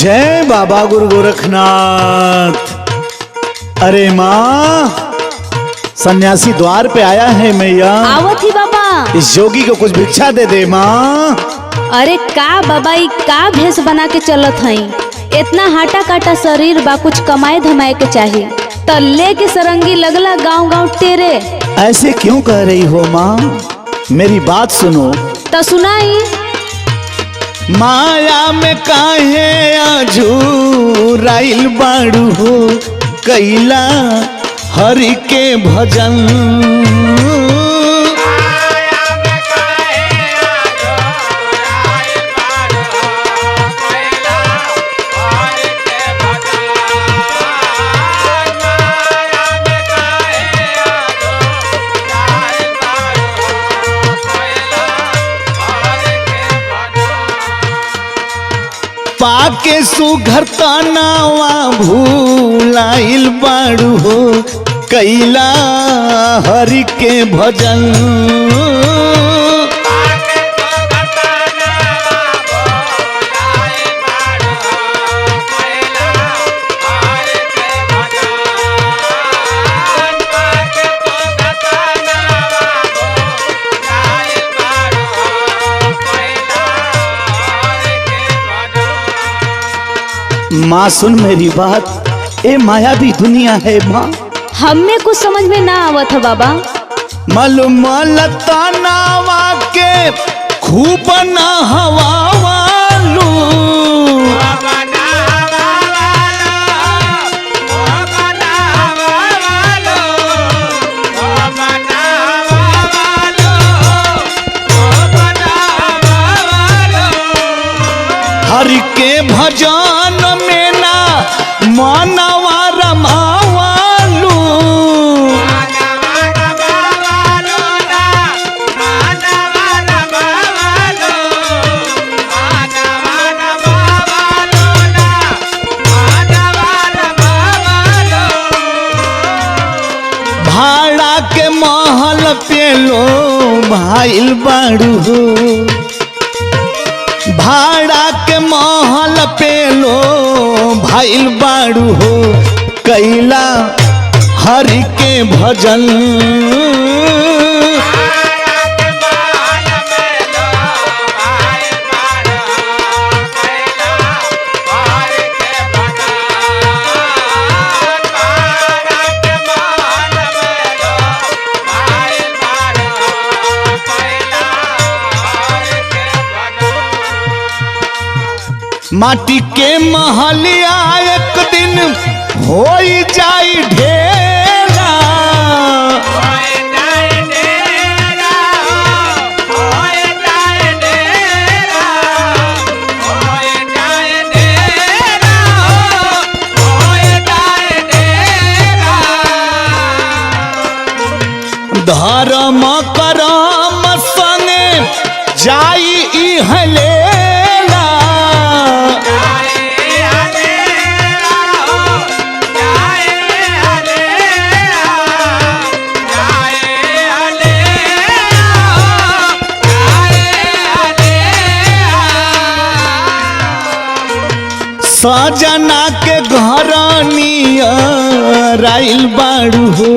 जय बाबा गुरु गोरखनाथ। अरे माँ, सन्यासी द्वार पे आया है मैया। आवत ही बाबा। इस योगी को कुछ भिक्षा दे दे माँ। अरे का बाबा, ई का भेष बना के चलत हई? इतना हाटा काटा शरीर बा, कुछ कमाए धमाए के चाहिए। तो लेके सरंगी लगला गांव गांव टेरे। ऐसे क्यों कह रही हो माँ? मेरी बात सुनो। तो सुनाई। माया में काहे आजूराइल बाड़ू हो, कैला हरि के भजन। पाके सुघर तनावा भूलाइल बाड़ू हो, कैला हरि के भजन। माँ सुन मेरी बात, ए मायावी दुनिया है माँ। हमें कुछ समझ में ना आवत है बाबा। मलमल तनावा के खूब न हवा वालू, हरि के भजन में ना मानवा रमावालू। भाड़ा के महल पे लो भाइल बाड़ू हो, भाड़ा के महल पे लो भाइल बाड़ू हो, कैला हरि के भजन। माटी के महलिया एक दिन हो जाई ढेरा, धर्म करम संगे जाई इहले। सजना के घर नियराइल बाड़ू हो,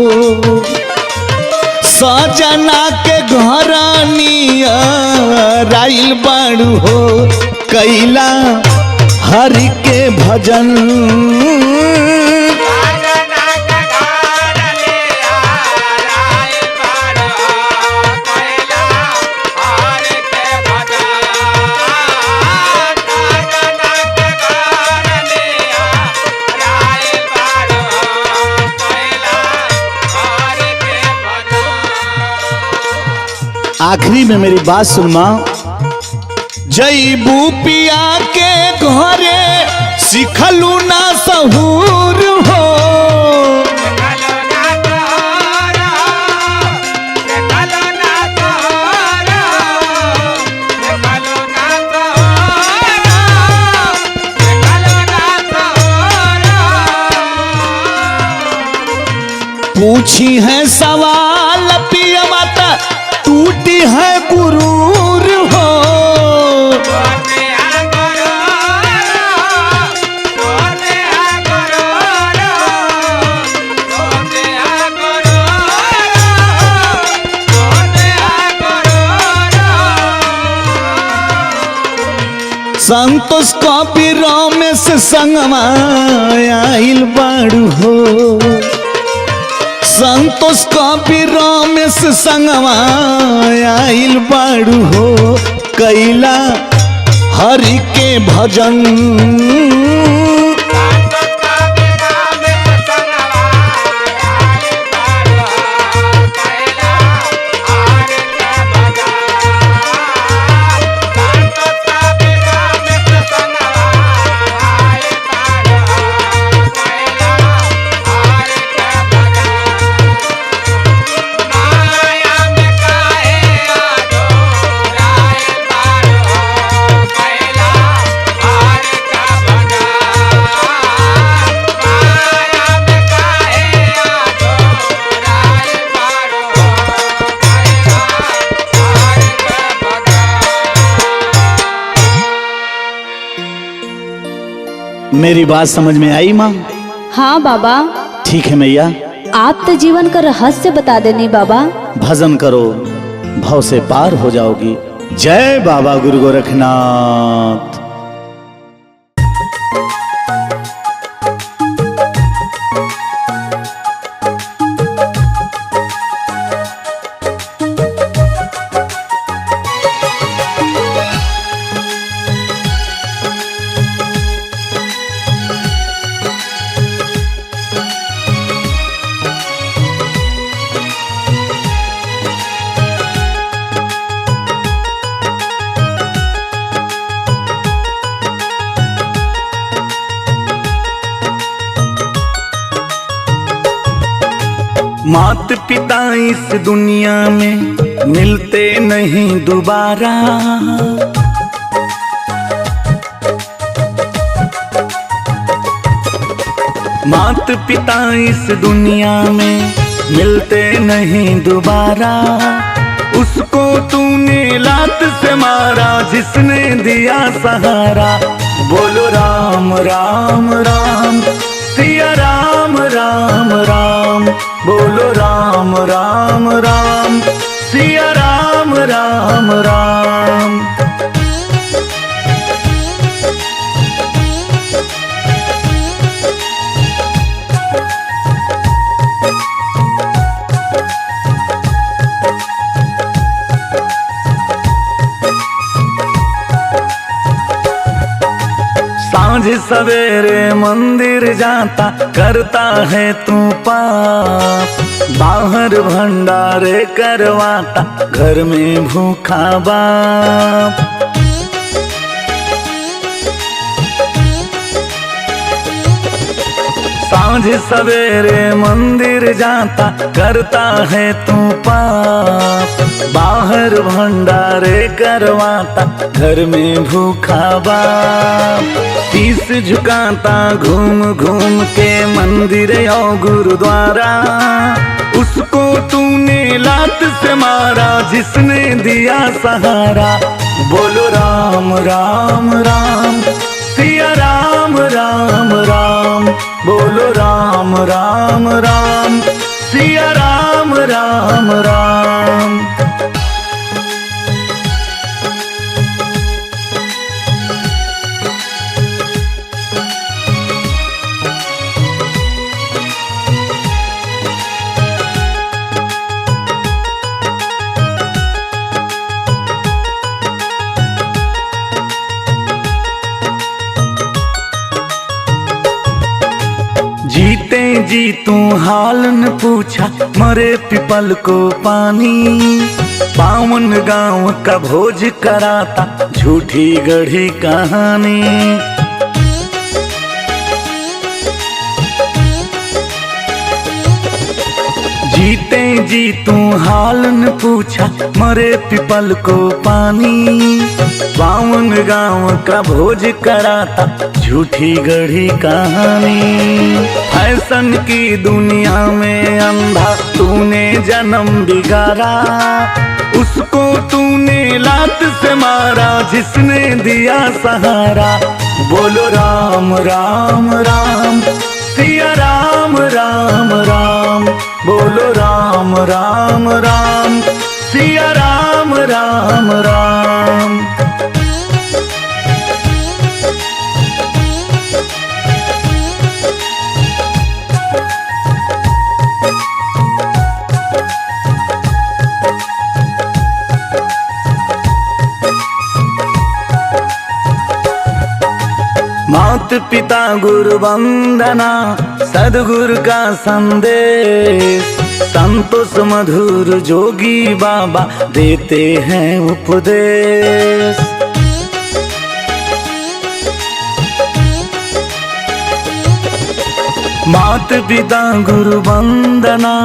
सजना के घर नियराइल बाड़ू हो, कैला हरि के भजन। आखिरी में मेरी बात सुन माँ। जईबू पिया के घरे सिखलू ना सहूर हो, पूछी है सवाल पिया माता, टूटी है गुरूर हो। संतोष कॉपी रमेश संगमा आइल बाड़ू हो। संतोष कॉपी रमेश संगमा आइल बाड़ू हो। कैला हरि के भजन मेरी बात समझ में आई माँ? हाँ बाबा। ठीक है मैया, आप तो जीवन का रहस्य बता देनी बाबा। भजन करो, भव से पार हो जाओगी। जय बाबा गुरु गोरखनाथ। मात पिता इस दुनिया में मिलते नहीं दोबारा। मात पिता इस दुनिया में मिलते नहीं दोबारा। उसको तूने लात से मारा जिसने दिया सहारा। बोलो राम राम राम, सिया राम राम राम। बोलो राम राम राम, सिया राम राम राम। सांझ सवेरे मंदिर जाता करता है तू पाप। बाहर भंडारे करवाता घर में भूखा बाप। सांझ सवेरे मंदिर जाता करता है तू पाप। बाहर भंडारे करवाता घर में भूखा बाप। शीश झुकाता घूम घूम के मंदिर और गुरुद्वारा। उसको तूने लात से मारा जिसने दिया सहारा। बोलो राम राम राम, सिया राम राम राम। बोलो राम राम राम, सिया राम राम राम। जीते जी तू हाल न पूछा, मरे पिपल को पानी। पावन गांव का भोज कराता झूठी गढ़ी कहानी। जीते जी तू हाल न पूछा, मरे पिपल को पानी। पावन गांव का भोज कराता झूठी गढ़ी कहानी। फैशन की दुनिया में अंधा तूने जन्म बिगाड़ा। उसको तूने लात से मारा जिसने दिया सहारा। बोलो राम राम राम, सिया राम राम राम। बोलो राम राम राम, सिया राम राम राम। मात पिता गुरु वंदना सदगुरु का संदेश, संतोष मधुर जोगी बाबा देते हैं उपदेश। मात पिता गुरु वंदना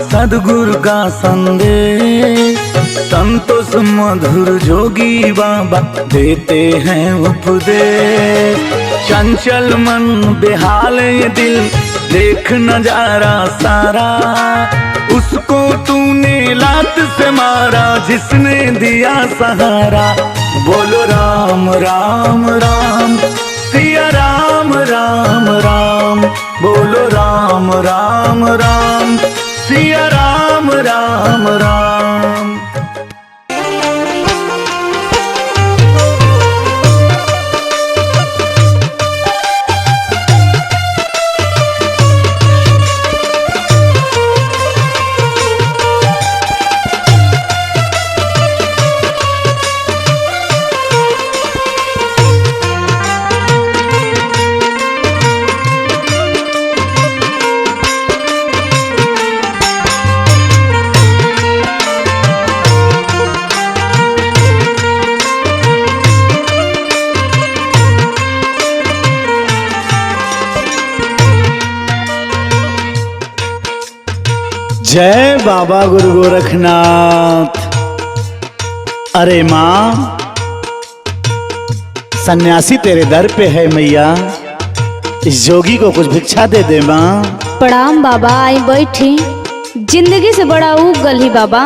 सदगुरु का संदेश, संतोष मधुर जोगी बाबा देते हैं उपदेश। चंचल मन बेहाल ये दिल देख नजारा सारा, उसको तूने लात से मारा जिसने दिया सहारा। बोलो राम राम राम सिया राम राम राम, बोलो राम राम राम सिया राम राम राम। जय बाबा गुरु गोरखनाथ। अरे माँ, सन्यासी तेरे दर पे है मैया, इस जोगी को कुछ भिक्षा दे दे माँ। प्रणाम बाबा, आई बैठी। जिंदगी से बड़ा उग गल ही बाबा,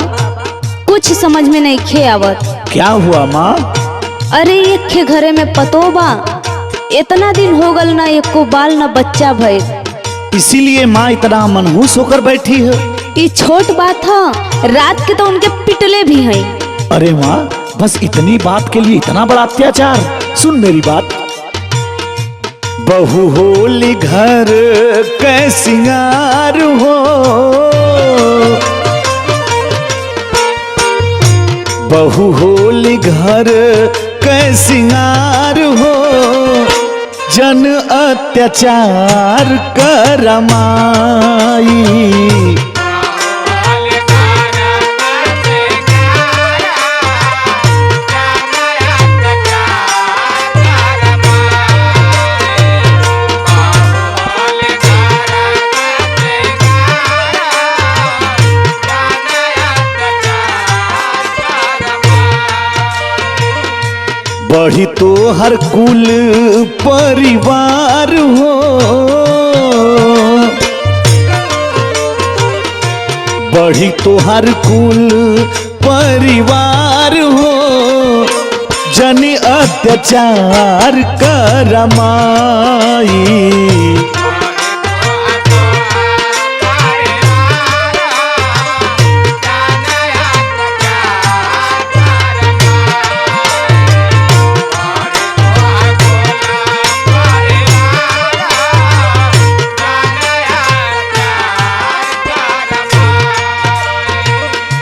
कुछ समझ में नहीं खे आवत। क्या हुआ माँ? अरे एक खे घरे में पतो बा, इतना दिन हो गल ना एको बाल ना बच्चा भइल, इसीलिए माँ इतना मनहूस होकर बैठी है। ये छोट बात है, रात के तो उनके पिटले भी हैं। अरे माँ, बस इतनी बात के लिए इतना बड़ा अत्याचार? सुन मेरी बात। बहू होली घर कै सिंगार हो, बहू होली घर कै सिंगार हो, जन अत्याचार कर माई। बढ़ी तो हर कुल परिवार हो, बढ़ी तो हर कुल परिवार हो, जन अत्याचार कर माई।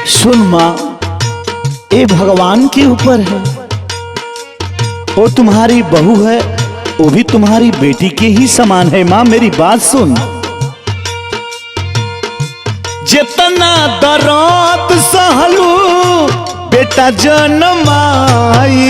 सुन माँ, ये भगवान के ऊपर है। वो तुम्हारी बहू है, वो भी तुम्हारी बेटी के ही समान है। माँ मेरी बात सुन। जितना दर्द सहलू बेटा जन्माई,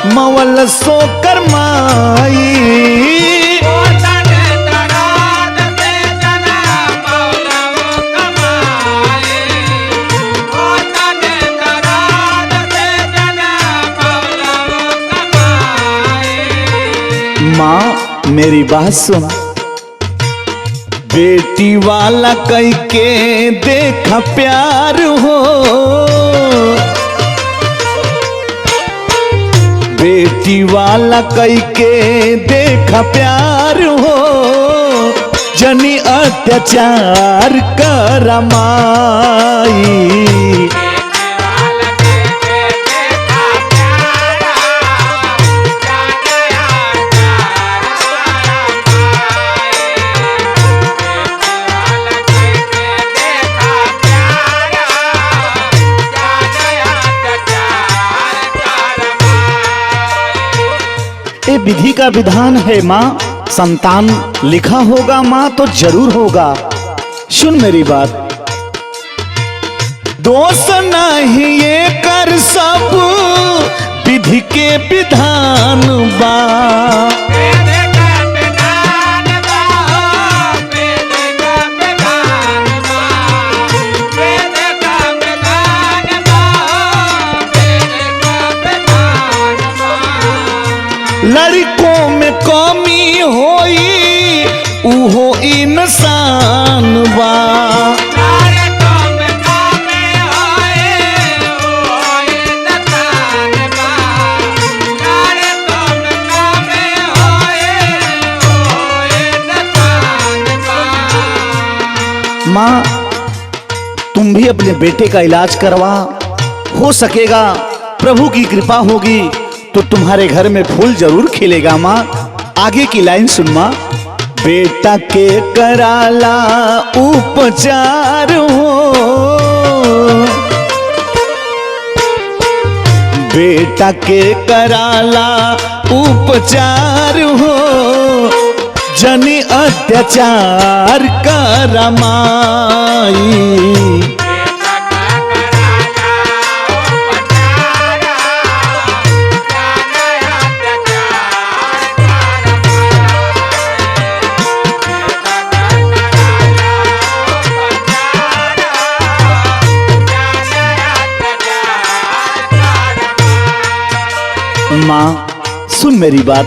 मवल सो कर माई। माँ मेरी बात सुन। बेटी वाला कई के देखा प्यार हो, बेटी वाला कई के देखा प्यार हो, जनी अत्याचार कर माई। विधि का विधान है माँ। संतान लिखा होगा माँ तो जरूर होगा। सुन मेरी बात, दोष नहीं ये कर सब विधि के विधान बा। लड़कों में कमी होई उहो इंसान बा। माँ तुम भी अपने बेटे का इलाज करवा, हो सकेगा प्रभु की कृपा होगी तो तुम्हारे घर में फूल जरूर खिलेगा माँ। आगे की लाइन सुन माँ, बेटा के कराला उपचार हो, बेटा के कराला उपचार हो, जनी अत्याचार करमाई। माँ सुन मेरी बात,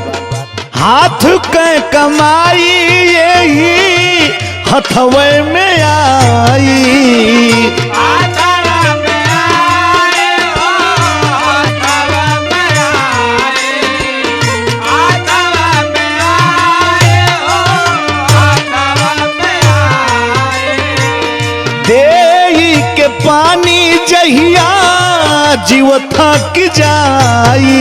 हाथ के कमाई यही हथवे में आई। देही के पानी जहिया जीव थक जाई।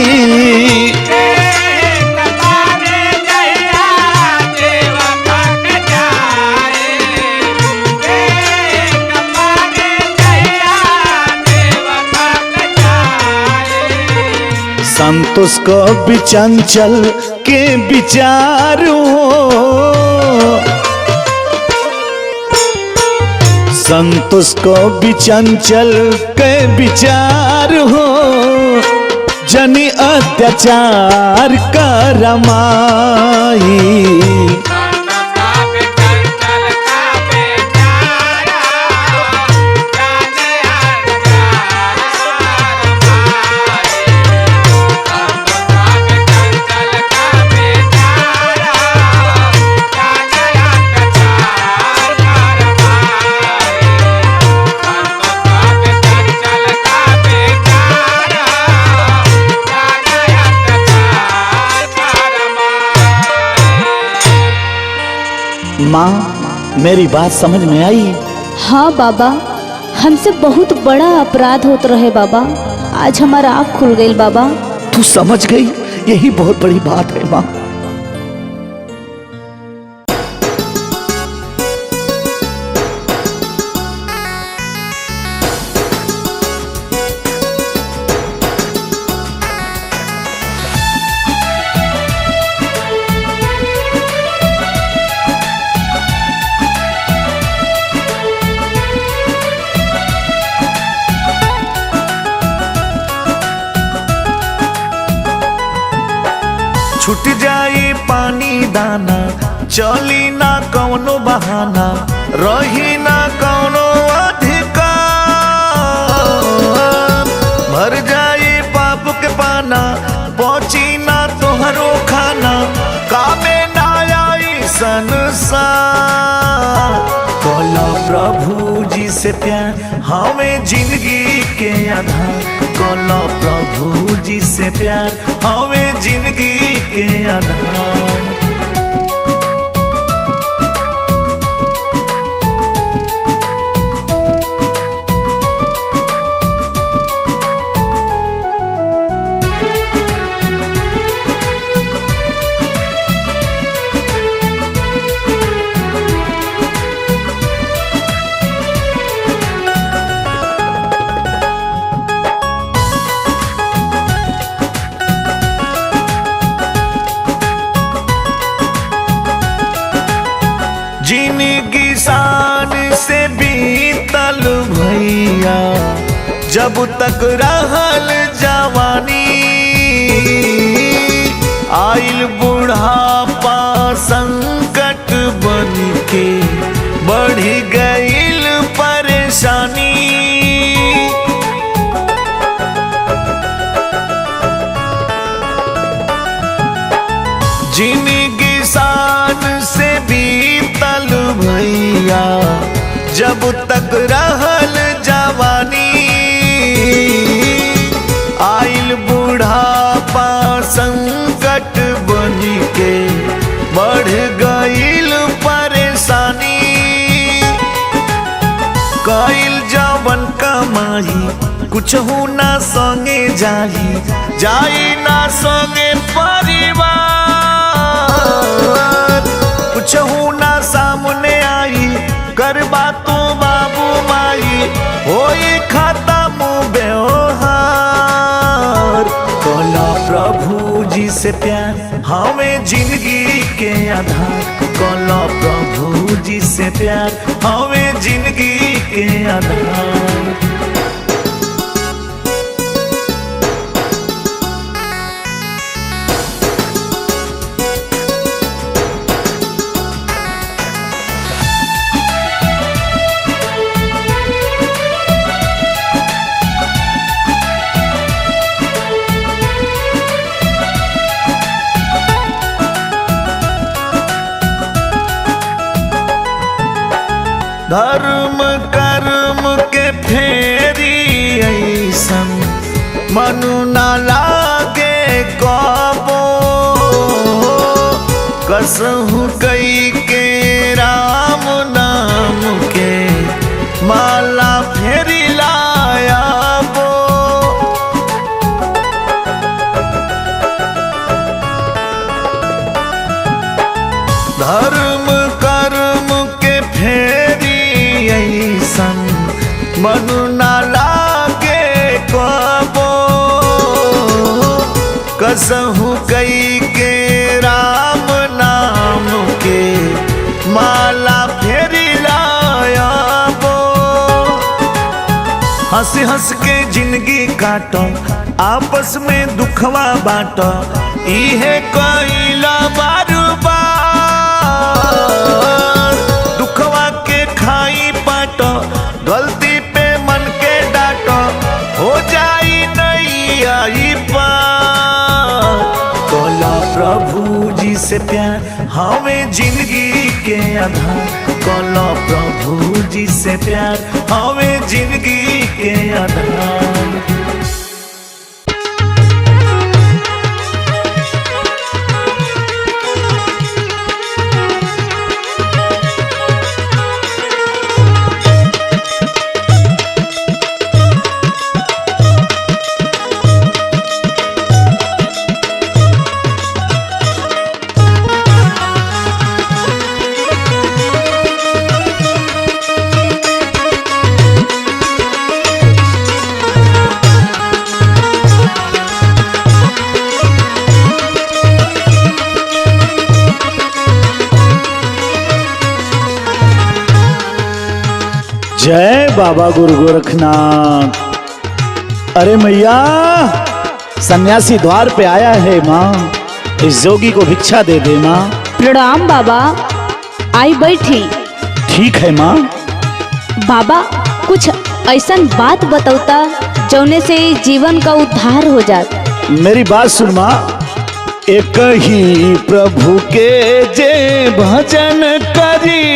संतोष को भी चंचल के विचार हो, संतोष को भी चंचल के विचार हो, जनी अत्याचार करमाई। माँ मेरी बात समझ में आई? हाँ बाबा, हमसे बहुत बड़ा अपराध होत रहे बाबा, आज हमारा आँख खुल गई बाबा। तू समझ गई, यही बहुत बड़ी बात है माँ। छूट जाई पानी दाना, चली ना कौनो बहाना, रही ना कौनो अधिकार। भर जाई पाप के पाना, पहुंची ना तोहरो खाना, कामे ना आई संसार। बोलो प्रभु जी से प्यार हमें जिंदगी के आधार, बोलो प्रभु जी से प्यार हमें जिंदगी के आधार। भैया जब तक रहल जवानी, आइल बुढ़ापा संकट बन के बढ़ गईल परेशानी। जिंदगी शान से बीतल भैया जब तक रहल जवानी, आइल बुढ़ापा संकट बन के बढ़ गईल परेशानी। कईल जवन कमाई कुछ हो ना संगे जाई ना संगे परिवार, कुछ हो ना सामने आई करबा तो बाबू माई होई खत्म व्यवहार। कहला प्रभु जी से प्यार हमें जिंदगी के आधार, कहला प्रभु जी से प्यार हमें जिंदगी के आधार। धर्म कर्म के फेरी ऐसन मनु ना लागे कबो, कसहु कई के राम नाम के माला फेरी लायाबो। धर्म कर्म के फेरी ऐसन मनु ना लागे कबो, कसहु कई के राम नाम के माला फेरी लायाबो। हंस हंस के जिंदगी काटो आपस में दुखवा बाटो, इहे कइला बार बार। दुखवा के खाई पाटो गलती पे मन के डाटो, हो जाई नहीं आई पार। कहला प्रभु जी से प्यार हमें जिंदगी के आधार, कहला प्रभु जी से प्यार हमें जिंदगी के आधार। जय बाबा गुरु गोरखनाथ। अरे मैया सन्यासी द्वार पे आया है माँ, इस जोगी को भिक्षा दे दे माँ। प्रणाम बाबा, आई बैठी। ठीक है माँ। बाबा कुछ ऐसन बात बतौता जौने से जीवन का उद्धार हो जात। मेरी बात सुन माँ। एक ही प्रभु के जे भजन करी,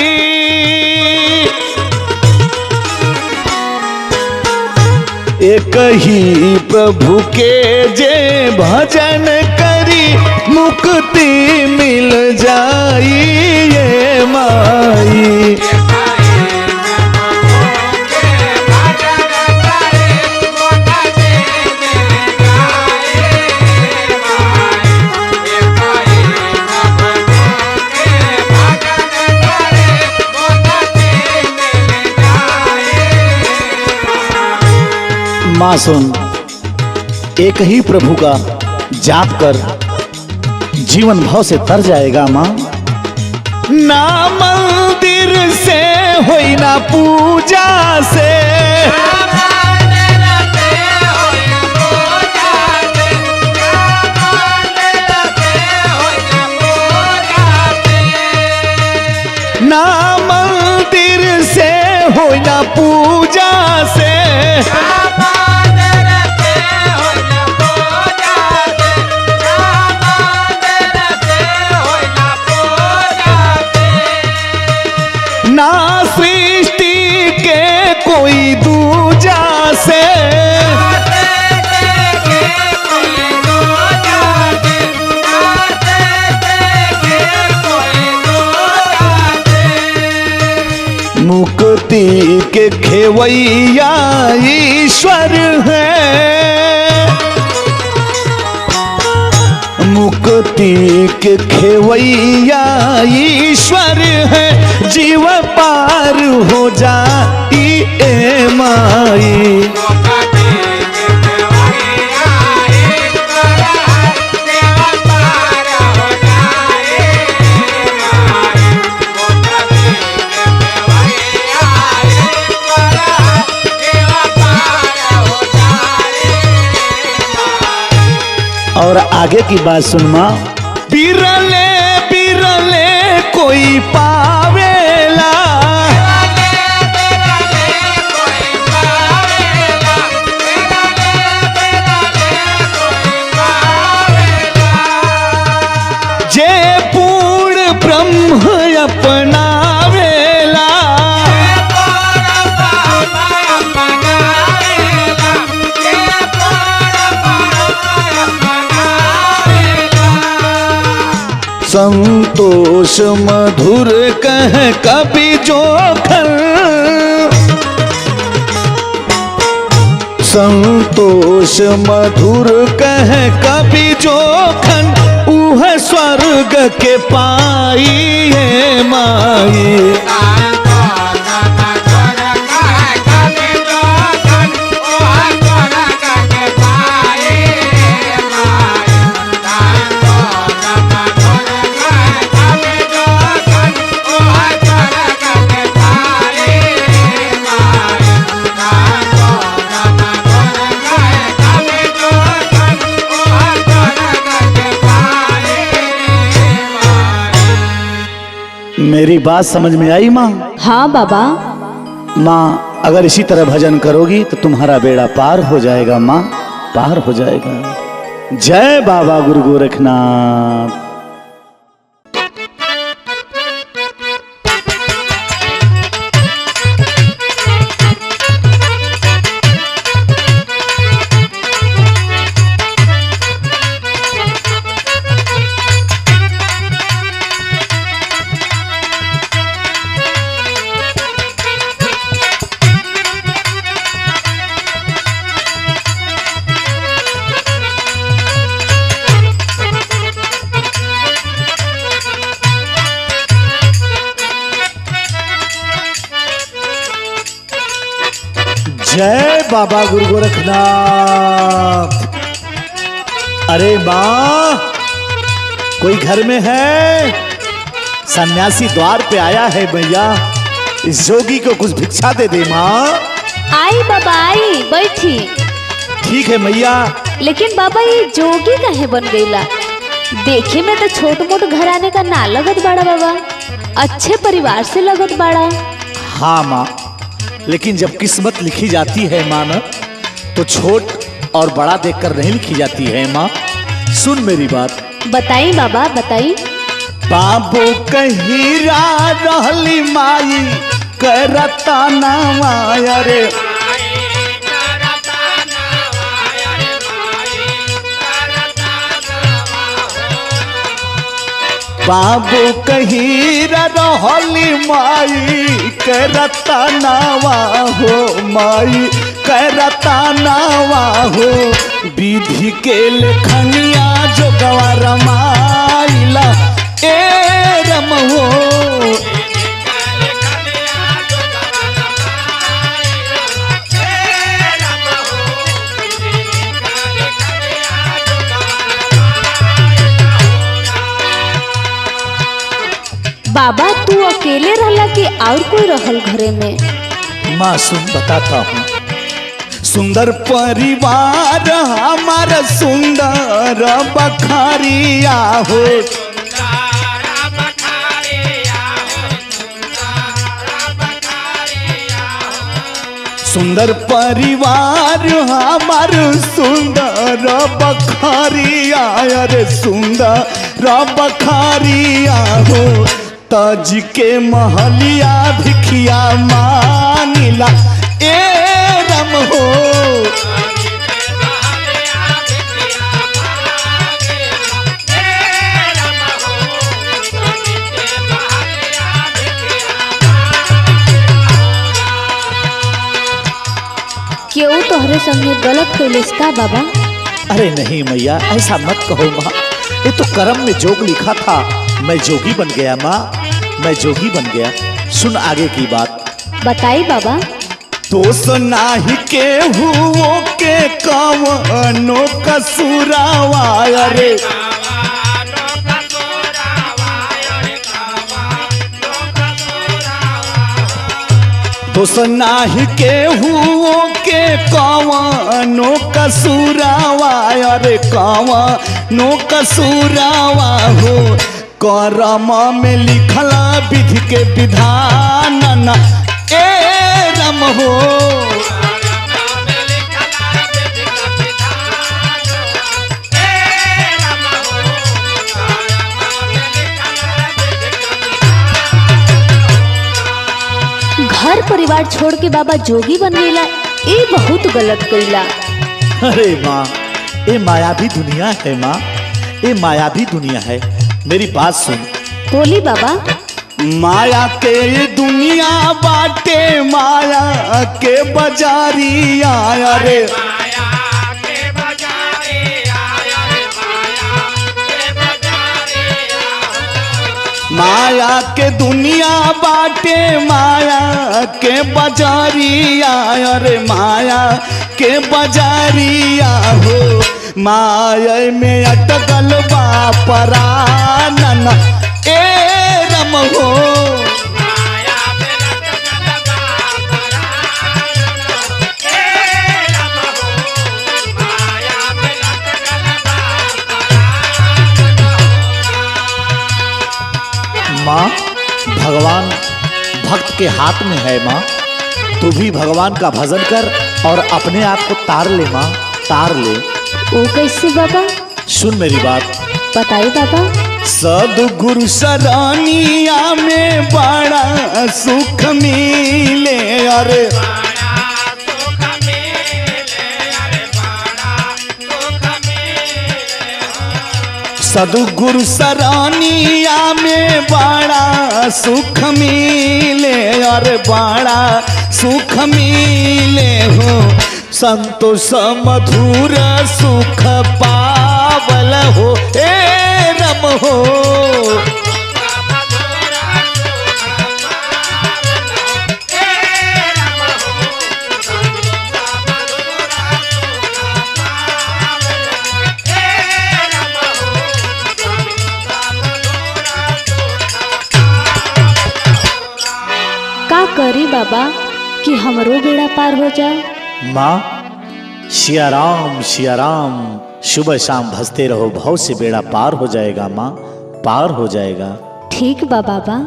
एक ही प्रभु के जे भजन करी, मुक्ति मिल जाई ये माई। माँ सुन, एक ही प्रभु का जाप कर जीवन भाव से तर जाएगा माँ। ना मंदिर से होई ना पूजा से, ना मंदिर से होई ना पूजा से, ना सृष्टि के कोई दूजा से, मुक्ति के खेवैया ईश्वर है, मुक्ति के खेवैया ईश्वर है, जीव पार हो जाई ए माई। और आगे की बात सुन माँ। बिरले बिरले कोई पावेला, जे पूर्ण ब्रह्म अपनावेला, संतोष मधुर कह कभी जोखन, संतोष मधुर कह कभी जोखन, उह स्वर्ग के पाई है माई। मेरी बात समझ में आई माँ? हाँ बाबा। माँ अगर इसी तरह भजन करोगी तो तुम्हारा बेड़ा पार हो जाएगा माँ, पार हो जाएगा। जय बाबा गुरु गोरखनाथ। जय बाबा गुरु गोरखनाथ। अरे माँ कोई घर में है? सन्यासी द्वार पे आया है भैया, इस जोगी को कुछ भिक्षा दे दे माँ। आई बाबा आई, बैठी। ठीक है मैया। लेकिन बाबा ये जोगी काहे बन गईला? देखे में तो छोट मोट घराने का ना लगत बाड़ा बाबा, अच्छे परिवार से लगत बाड़ा। हाँ माँ, लेकिन जब किस्मत लिखी जाती है माँ न, तो छोट और बड़ा देखकर नहीं लिखी जाती है माँ। सुन मेरी बात। बताई बाबा बताई। बाबू कहीरा रहली माई करता नावा रे, बाबू कहीरा रहली माई करता नावा हो, माई करता नावा हो। विधि के लेखनिया जो गवार माइला ए रम हो। बाबा तू अकेले रहला कि और कोई रहल घरे में? माँ सुन बताता हूँ। सुंदर परिवार हमारा सुंदर बखारिया हो, सुंदर परिवार हमार सुंदर बखारिया, अरे सुंदर बखारिया हो, तज के महलिया भिखिया मानिला ए रम हो। केहू तोहरे संगे गलत कैलिस का बाबा? अरे नहीं मैया, ऐसा मत कहो माँ, ये तो कर्म में जोग लिखा था, मैं जोगी बन गया माँ, मैं जोगी बन गया। सुन आगे की बात। बताई बाबा। दोष नाही के हुओ के कवनो कसूरावा, अरे दोष नाही के हुओ के कवनो कसूरावा, अरे कवनो कसूरावा हो, करम में लिखला विधि के विधान न ए रम हो। घर परिवार छोड़ के बाबा जोगी बन गईला, ये बहुत गलत कईला। अरे माँ, ये मायावी दुनिया है माँ, ये मायावी दुनिया है। मेरी बात सुन। बोली बाबा। माया के ये दुनिया बाटे, माया के बाजारिया, अरे माया के दुनिया बाटे, माया के बाजारिया, अरे माया के बाजारिया हो, माया में अटकल बा परानन ए रम हो। माँ, भगवान भक्त के हाथ में है माँ, तू भी भगवान का भजन कर और अपने आप को तार ले माँ, तार ले। वो कैसे बाबा? सुन मेरी बात। बताई बाबा। सदगुरु सरानिया में बड़ा सुख मिले, अरे सदगुरु सरानिया में बड़ा सुख मिले, अरे बड़ा सुख मिले हो, संतोष मधुर सुख पावल हो ए रम हो। का करी बाबा कि हमरो बेड़ा पार हो जाए? माँ, सिया राम सिया राम, सुबह शाम भजते रहो, भाव से बेड़ा पार हो जाएगा माँ, पार हो जाएगा। ठीक बा बाबा।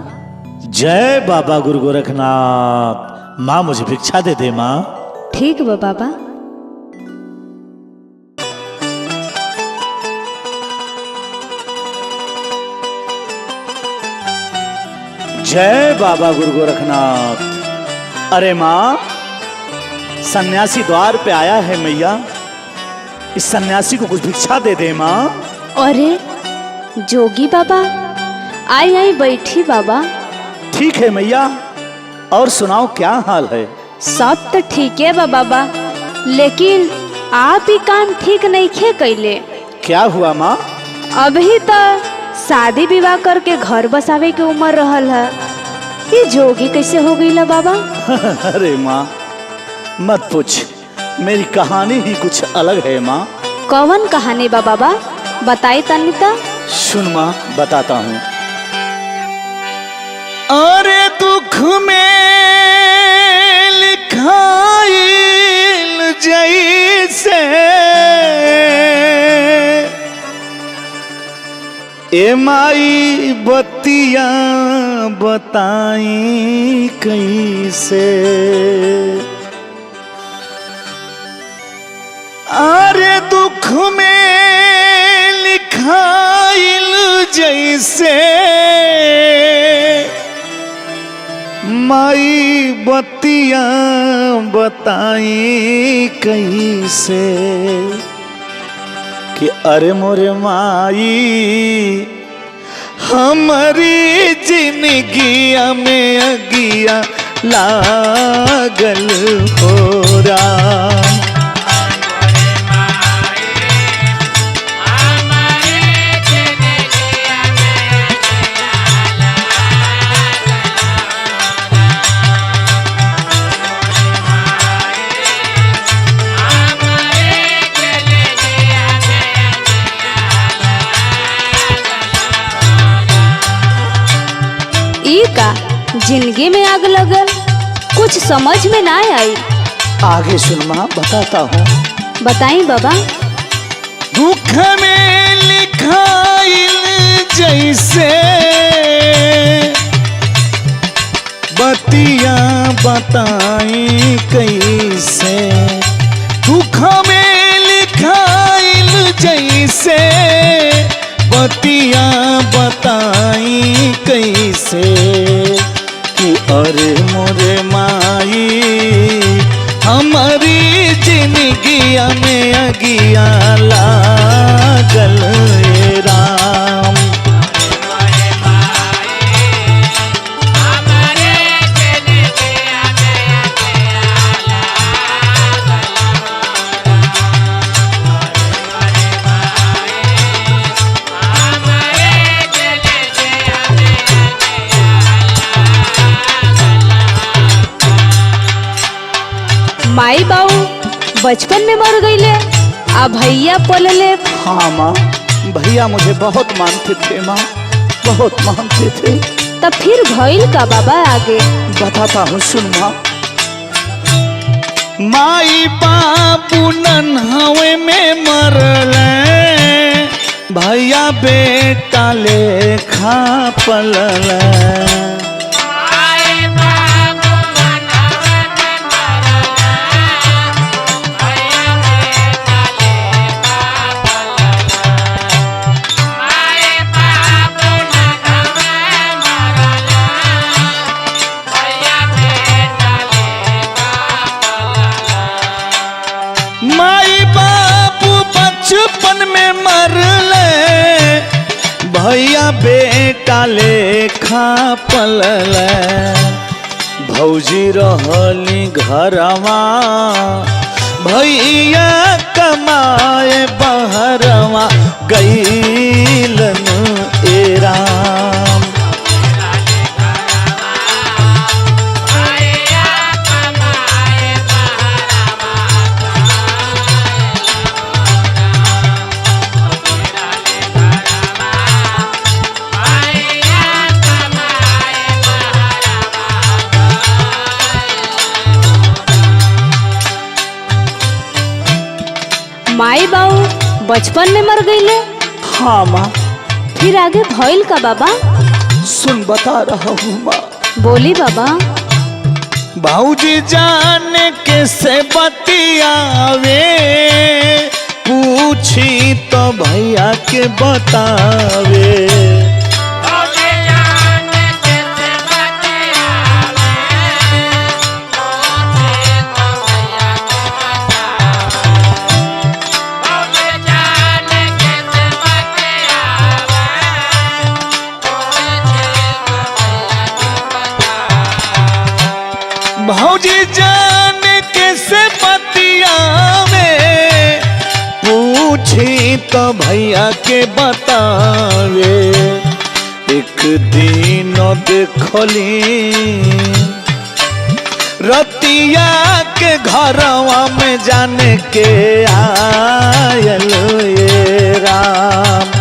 जय बाबा गुरु गोरखनाथ। माँ मुझे भिक्षा दे दे माँ। ठीक बा बाबा। जय बाबा गुरु गोरखनाथ। अरे माँ, सन्यासी द्वार पे आया है मैया, इस सन्यासी को कुछ भिक्षा दे दे माँ। अरे जोगी बाबा, आई आई बैठी बाबा। ठीक है मैया, और सुनाओ क्या हाल है? सब तो ठीक है बा बाबा, लेकिन आप ही काम ठीक नहीं खे कैले। क्या हुआ माँ? अभी तो शादी विवाह करके घर बसावे के उम्र रहल है, ये जोगी कैसे हो गई ला बाबा? अरे माँ मत पूछ, मेरी कहानी ही कुछ अलग है माँ। कौन कहानी बा बाबा, बताई तनी ता। सुन माँ, बताता हूँ। अरे दुख में लिखाइल जैसे ए माई बतिया बताई कैसे। अरे दुख में लिखाइल जैसे माई बतिया बताई कैसे कि अरे मोरे माई हमारी जिंदगिया में अगिया लागल हो राम। का जिंदगी में आग लगल, कुछ समझ में ना आई। आगे सुन माँ, बताता हूँ। बताई बाबा। दुख में लिखाइल जैसे बतिया बताई कैसे। दुख में लिखाइल जैसे बतिया बताई कैसे कि अरे मोरे माई हमारी जिंदगिया में अगिया लागल राम। माई बाऊ बचपन में मर गईले, आ भैया पलले। हाँ माँ, भैया मुझे बहुत मानते थे माँ, बहुत मानते थे। तब फिर भइल का बाबा आगे? बताता हूँ, सुन माँ। माई बापू नन्हावे में मरले, भैया बेटा लेखा पलले। माई बापू बचपन में मरले, भैया बेटा लेखा पलले। भौजी रहली घरवा, भैया कमाए बहरवा गईलन ए राम। माई बाऊ बचपन में मर गईले? हाँ माँ। फिर आगे भइल का बाबा? सुन, बता रहा हूँ माँ। बोली बाबा। भाऊजी जाने कैसे बतियावे, पूछी तो भैया के बतावे। भौजी जान कैसे बतियावे, पूछी तो भैया के बतावे। एक दिन देखली रतिया के घरवा में जाने के आयल ये राम।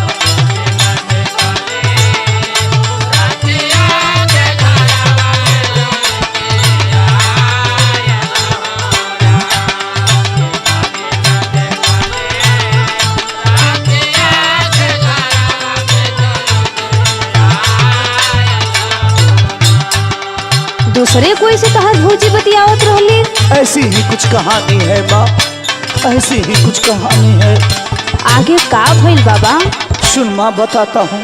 दूसरे कोई से तहर भौजी बतियावत रहली? ऐसी ही कुछ कहानी है माँ, ऐसी ही कुछ कहानी है। आगे का भइल बाबा? सुन माँ बताता हूँ।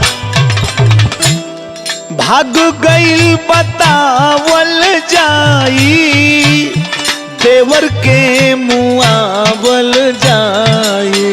भाग गईल बतावल जाई, देवर के मुआवल जाई।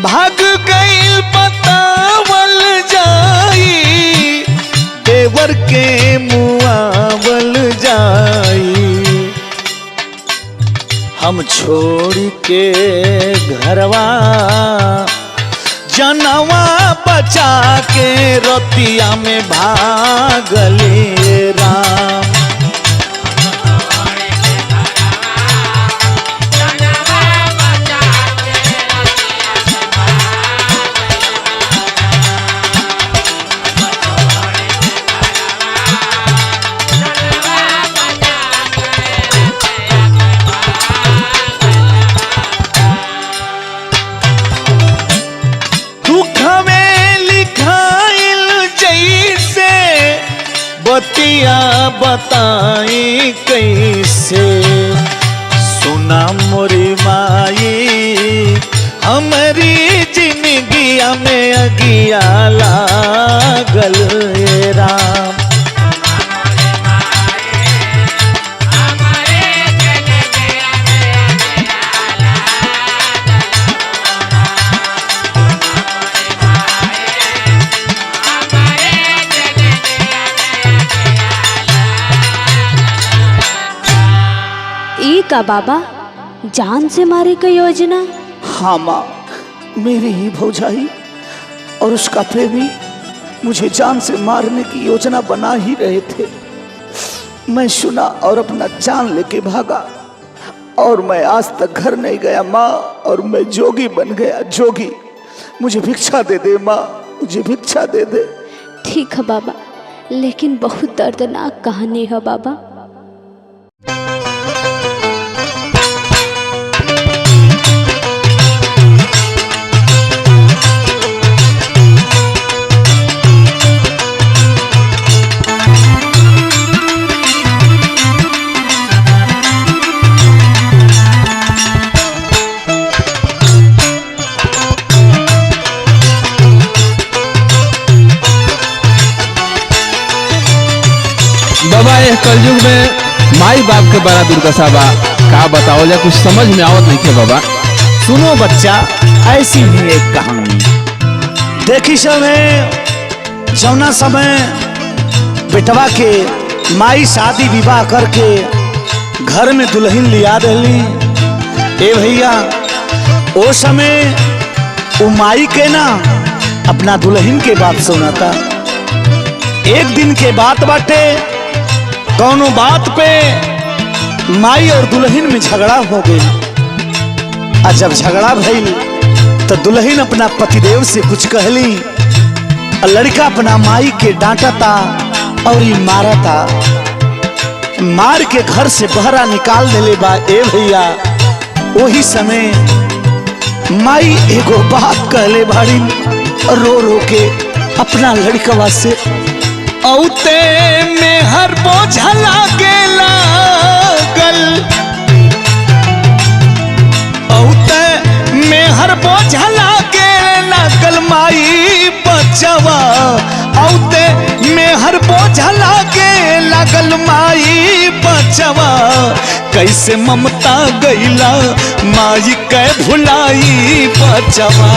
भाग गईल बतावल जाई, देवर के मुआवल जाई। हम छोड़ के घरवा जनवा बचा के रतिया में भागले राम। बतिया बताई कैसे, सुना मोरी माई हमारी जिंदगिया में अगिया लागल राम। का बाबा जान से मारे का योजना? हाँ माँ, मेरी ही भौजाई और उसका प्रेमी मुझे जान से मारने की योजना बना ही रहे थे। मैं सुना और अपना जान लेके भागा और मैं आज तक घर नहीं गया माँ, और मैं जोगी बन गया, जोगी। मुझे भिक्षा दे दे माँ, मुझे भिक्षा दे दे। ठीक है बाबा, लेकिन बहुत दर्दनाक कहानी है बाबा। बाबा यह कलयुग में माई बाप के बड़ा दुर्दशा बा, का बताओ जा, कुछ समझ में आवत नहीं के बाबा। सुनो बच्चा, ऐसी ही एक कहानी देखी समय जौना समय बेटवा के माई शादी विवाह करके घर में दुल्हन लिया दिली। ए भैया, ओ समय वो माई के ना अपना दुल्हन के बात सुनाता। एक दिन के बात बाटे, दोनों बात पे माई और दुल्हन में झगड़ा हो गई। और जब झगड़ा भइल तो दुल्हन अपना पतिदेव से कुछ कहली, और लड़का अपना माई के डांटा था और ये मारा था। मार के घर से बहरा निकाल देले बा। ए भैया, वही समय माई एगो बात कहले बाड़ी, रो रो के अपना लड़कवा से, औते में हर बोझा लागे लागल, औते में हर बोझा लागे लागल माई बचवा, औते में हर बोझा लागे लागल माई बचवा। कैसे ममता गईला माई के भुलाई बचवा।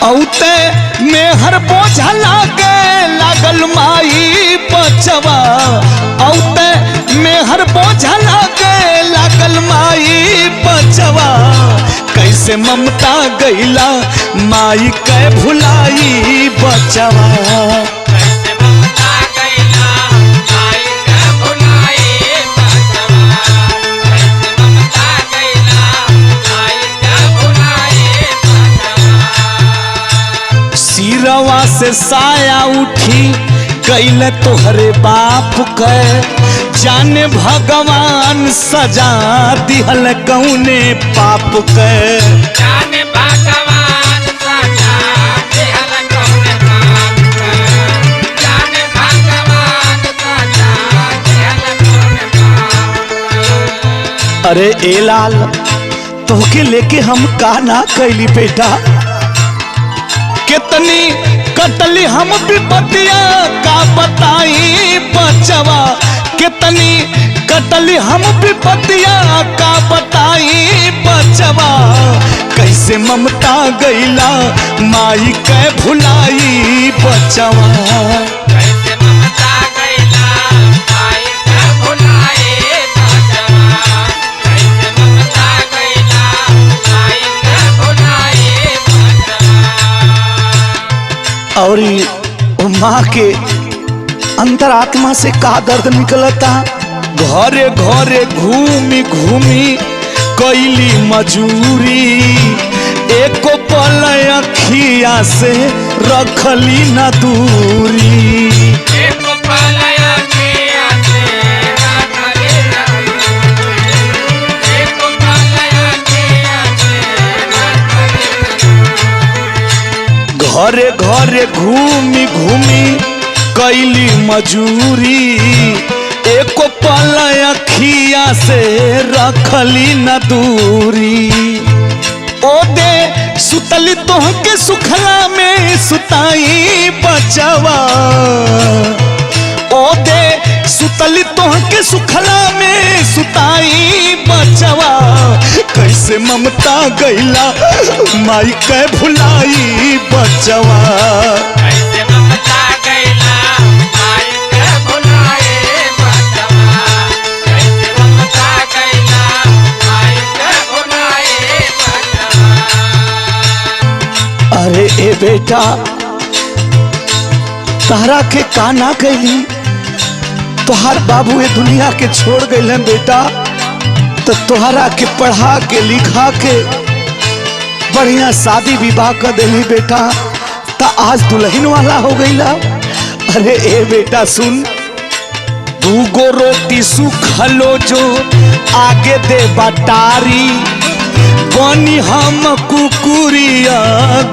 औते में हर बोझा लागे लागल माई बचवा, औते में हर बोझा लागे लागल माई बचवा। कैसे ममता गईला माई के भुलाई बचवा। घरवा से साया उठी कैल तोहरे बाप के जाने भगवान सजा दिहल कौने पाप के जाने भगवान सजा दिहल कौने पाप के जाने भगवान सजा दिहल कौने पाप के। अरे ए लाल तोहके लेके हम का ना कैली बेटा कितनी कटली हम विपतिया का बताई बचवा कितनी कटली हम विपतिया का बताई बचवा कैसे ममता गईला माई के भुलाई बचवा कैसे ममता गईला माई के भुलाई बचवा कैसे ममता गईला माई के भुलाई बचवा। और माँ के अंतरात्मा से का दर्द निकलता घरे घरे घूमी घूमी कैली मजूरी एको पल अखिया से रखली न दूरी एक पलया किया से रखली न दूरी एक पलया किया से रखली न दूरी। घरे घरे घूमी घूमी कैली मजूरी एको पल अखिया से रखली न दूरी ओ दे सुतली तोहके सुखला में सुताई बचवा ओ दे सुतली तोहके सुखला में सुताई बचवा कैसे ममता गईला माई के भुलाई बचवा कैसे ममता गईला माई के भुलाई बचवा कैसे ममता गईला माई के भुलाई बचवा। अरे ए बेटा तारा के का ना कैली तोहार बाबू ये दुनिया के छोड़ गए बेटा तो तोहरा के पढ़ा के लिखा के बढ़िया शादी विवाह कर देली बेटा ता आज दुल्हन वाला हो गईला। अरे ए बेटा सुन दूगो रोटी सुखलो जो आगे दे बटारी बनी हम कुकुरिया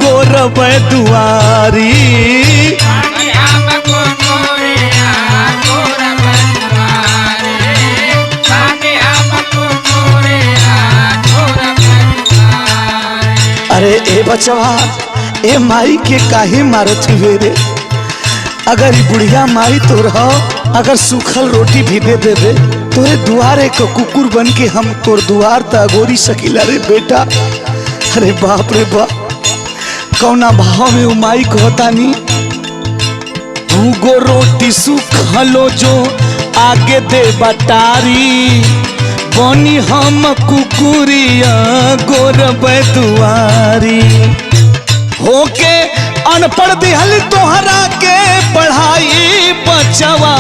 गोरब दुआरी आगे हमको मोरिया गोरब दुआरे आगे हमको मोरिया गोरब दुआरे। अरे ए बचवा ए माई के काहे मारत हुए रे अगर ई बुढ़िया माई तो रहो अगर सूखल रोटी भी दे देवे तोरे दुआरे को कुकुर बन के हम तोर दुआर त अगोरी सकीला रे बेटा। अरे बाप रे बाप कौना भाव में उमाई कहतानी दूगो रोटी सुखलो जो आगे दे बटारी बनी हम कुकुरिया गोरब दुआरी होके अनपढ़ दिहल तोहरा के पढ़ाई बचवा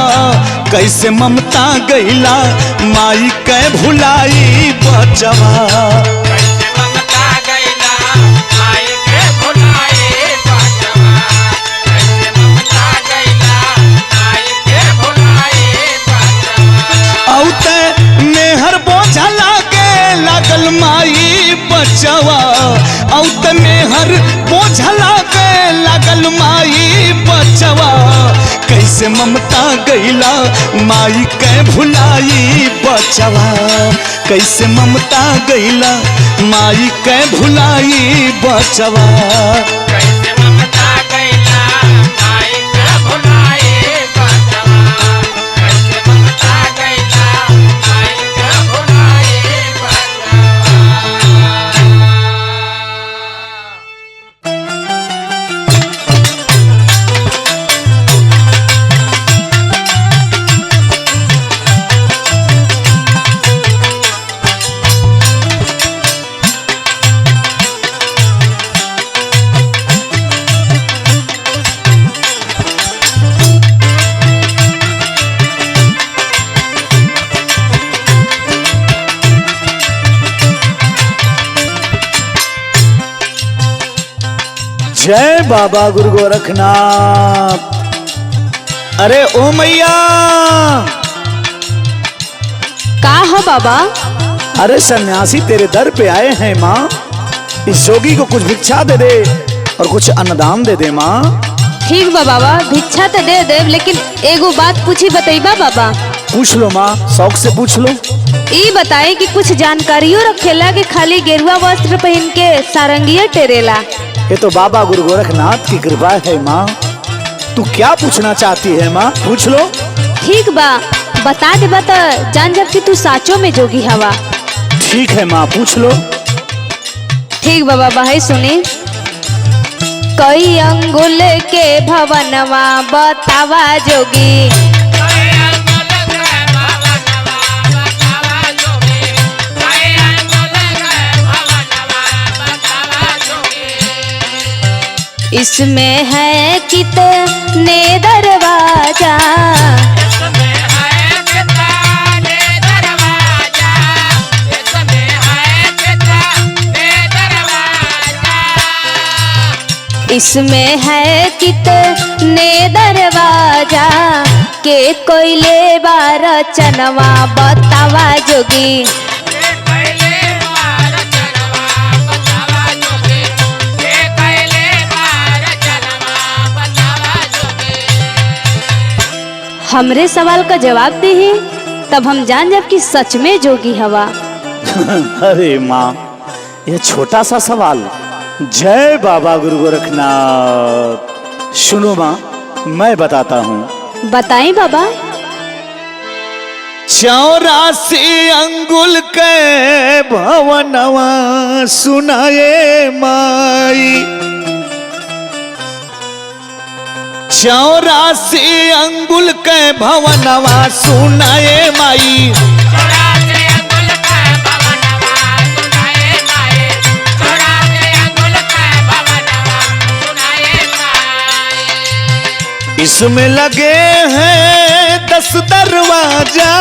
कैसे ममता गईला माई के भुलाई बचवा कैसे ममता गईला माई के भुलाई बचवा कैसे ममता गईला माई के भुलाई बचवा। औते मेहर बोझा लागे लागल माई बचवा औते मेहर बोझा लागे लागल माई बचवा कैसे ममता गईला माई के भुलाई बचवा कैसे ममता गईला माई के भुलाई बचवा कैसे ममता गईला माई के भुलाई बचवा कैसे ममता गईला माई के भुलाई बचवा। जय बाबा गुरु गोरखनाथ। अरे ओ मैया, का हो बाबा? अरे सन्यासी तेरे दर पे आए हैं माँ। इस जोगी को कुछ भिक्षा दे दे और कुछ अन्नदान दे दे माँ। ठीक बा बाबा, भिक्षा तो दे देव, लेकिन एगो बात पूछी बतईबा बाबा। पूछ लो माँ, शौक से पूछ लो। ई बताए कि कुछ जानकारियों रखेला कि खाली गेरुआ वस्त्र पहन के सारंगिया टेरेला? ये तो बाबा गुरु गोरखनाथ की कृपा है माँ। तू क्या पूछना चाहती है माँ, पूछ लो। ठीक बा, बता दे बता, जान जब कि तू साचो में जोगी हवा। ठीक है माँ, पूछ लो। ठीक बा बाबा, है सुनी। कई अंगुल के भवनवा बतावा जोगी, इसमें है कितने दरवाजा, इसमें है कितने दरवाजा, के कोयले बार चनवा बतावा जोगी। हमरे सवाल का जवाब दे ही तब हम जान जब कि सच में जोगी हवा। अरे माँ, यह छोटा सा सवाल। जय बाबा गुरु गोरखनाथ। सुनो माँ, मैं बताता हूँ। बताएं बाबा। 84 अंगुल के भवनवा सुनाए माई, 84 अंगुल के भवनवा सुनाए माई। इसमें लगे हैं 10 दरवाजा,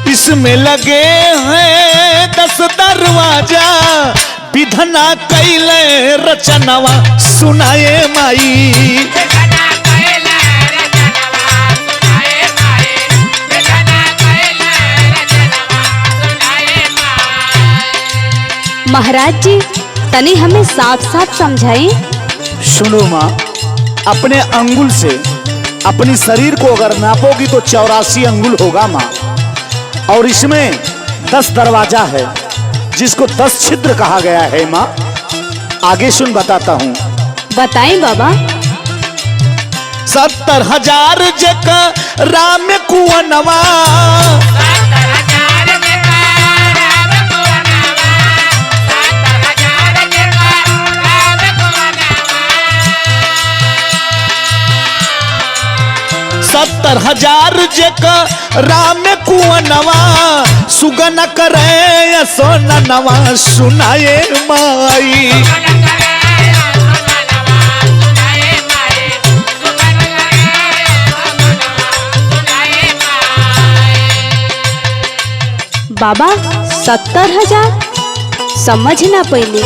इसमें लगे हैं 10 दरवाजा, विधना कैले रचनवा सुनाए माई। महाराज जी, तनी हमें साफ साफ समझाई। सुनो माँ, अपने अंगुल से अपनी शरीर को अगर नापोगी तो 84 अंगुल होगा माँ। और इसमें 10 दरवाजा है, जिसको 10 छिद्र कहा गया है माँ। आगे सुन, बताता हूँ। बताएं बाबा। 70,000 जका राम कुवनवा, 70,000 जका राम कुवनवा, सुगन करे सोननवा सुनाए माई। बाबा 70,000 समझ ना पहले,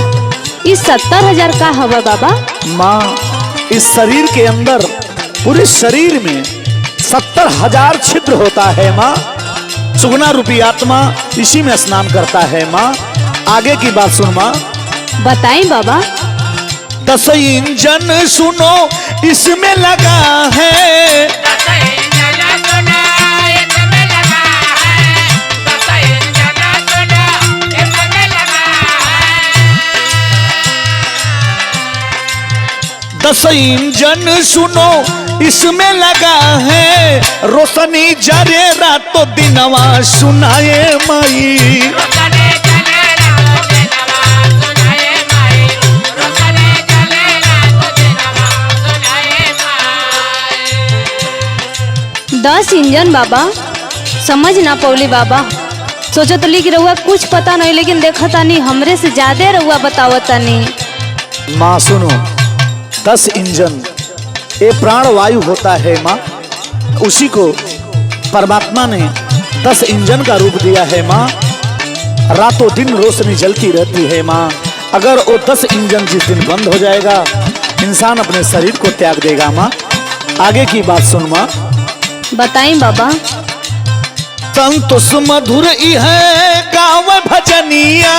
इस 70,000 का हवा बाबा? माँ, इस शरीर के अंदर, पूरे शरीर में 70,000 छिद्र होता है माँ। सुगना रूपी आत्मा इसी में स्नान करता है माँ। आगे की बात सुन माँ। बताएं बाबा। 10 इंजन सुनो इसमें लगा है, 10 इंजन सुनो इसमें लगा है, रोशनी जरे रातों दिनवा सुनाए माई। दस इंजन बाबा, समझ ना पौली बाबा। सोचो तो कि रहुआ कुछ पता नहीं, लेकिन देखा तानी हमरे से ज्यादा रहुआ बतावता नहीं। माँ सुनो, 10 इंजन ये प्राण वायु होता है माँ, उसी को परमात्मा ने 10 इंजन का रूप दिया है माँ। रातों दिन रोशनी जलती रहती है माँ। अगर वो 10 इंजन जिस दिन बंद हो जाएगा, इंसान अपने शरीर को त्याग देगा माँ। आगे की बात सुन माँ। बताई बाबा। संतोष मधुर ई है गाँव भजनिया,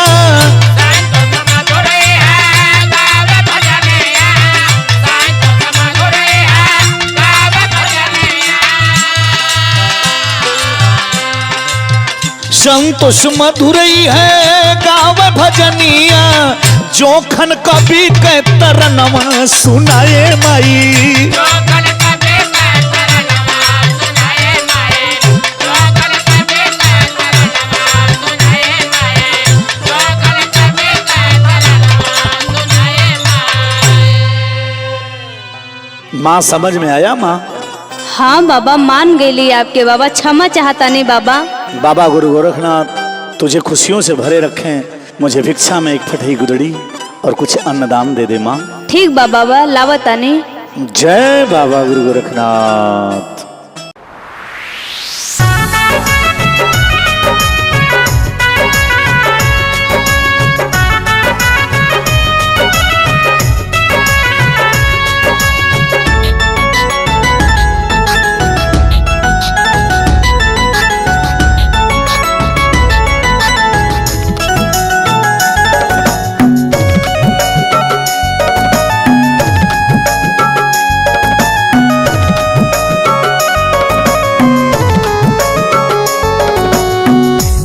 संतोष मधुर ई है गाँव भजनिया, जोखन कवि के तरनवा सुनाए माई। माँ समझ में आया माँ? हाँ बाबा, मान गई आपके बाबा, क्षमा चाहता नहीं बाबा। बाबा गुरु गोरखनाथ तुझे खुशियों से भरे रखें। मुझे भिक्षा में एक फटी गुदड़ी और कुछ अन्नदान दे दे माँ। ठीक बाबा, लावता नहीं। जय बाबा गुरु गोरखनाथ।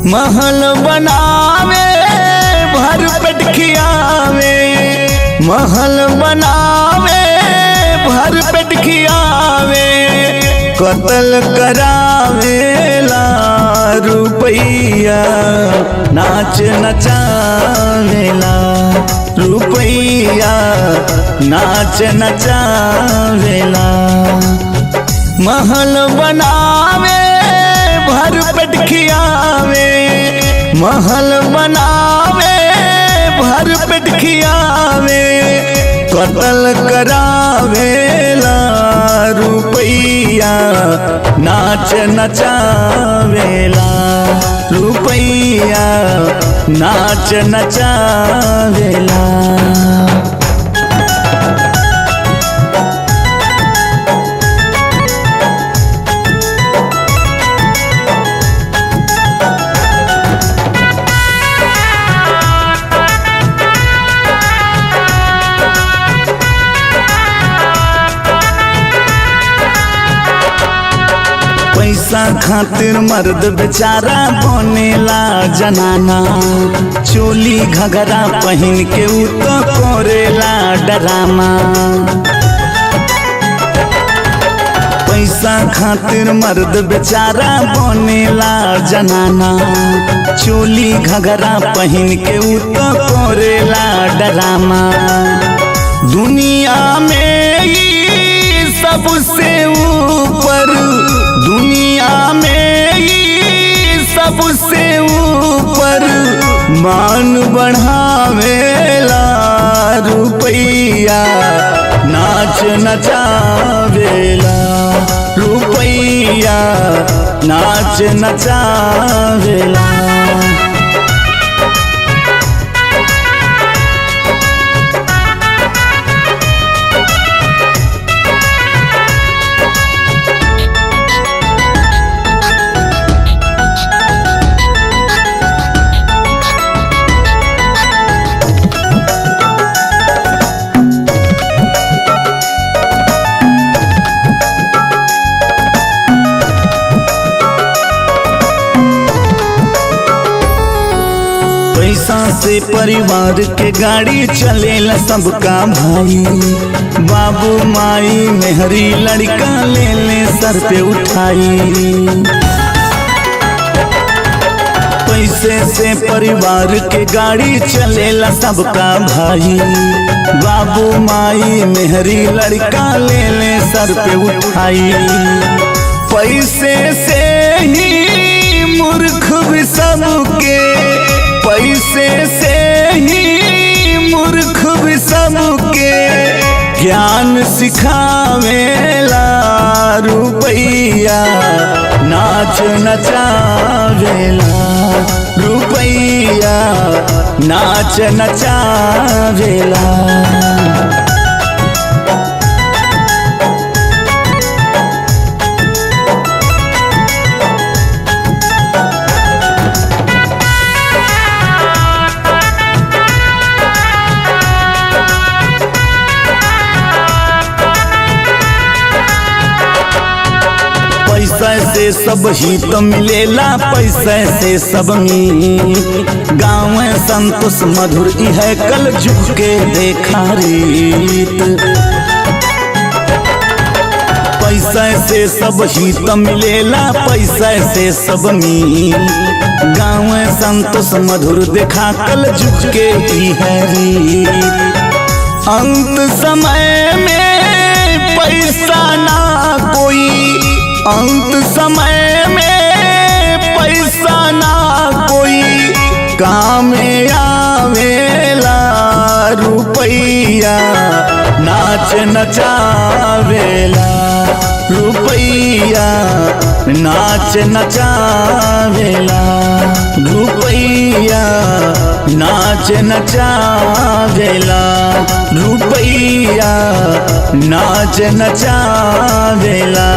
महल बनावे भर पेट खियावे, महल बनावे भर पेट खियावे, कत्ल करावेला रुपैया नाच नचावेला, रुपैया नाच नचावेला। महल बनावे भर पेट खियावे, महल बनावे भर पेट खियावे, कत्ल करावेला रुपैया नाच नचावेला, रुपैया नाच नचावेला। पैसा खातिर मर्द बेचारा बनेला जनाना, चोली घघरा पहन के उ तो करेला डरामा। पैसा खातिर मर्द बेचारा बनेला जनाना, चोली घघरा पहन के उ तो करेला डरामा। दुनिया में ही सबसे ऊपर, दुनिया में ही सबसे ऊपर मान बढ़ावेला रुपैया नाच नचावेला, रुपैया नाच नचावेला। पैसा से परिवार के गाड़ी चलेला सबका भाई, बाबू माई मेहरी लड़का ले ले सर पे उठाई। पैसे से परिवार के गाड़ी चलेला सबका भाई, बाबू माई मेहरी लड़का ले ले सर पे उठाई। पैसे से ही मूर्ख भी सबके, पैसे से ही मूर्ख भी सबके ज्ञान सिखावेला रुपैया नाच नचावेला रुपैया नाच नचावेला। पैसा से सब हित मिलेला, पैसा से सब मीत। गाँव संतोष मधुर है कल झुक के देखा रीत। पैसा से सब हित मिलेला, पैसा से सब मीत। गाँव संतोष मधुर देखा कल झुक के है रीत। अंत समय में पैसा ना कोई, अंत समय में पैसा ना कोई काम आवेला रुपैया नाच नचावेला रुपैया नाच नचावेला रुपैया नाच नचावेला रुपैया नाच नचावेला।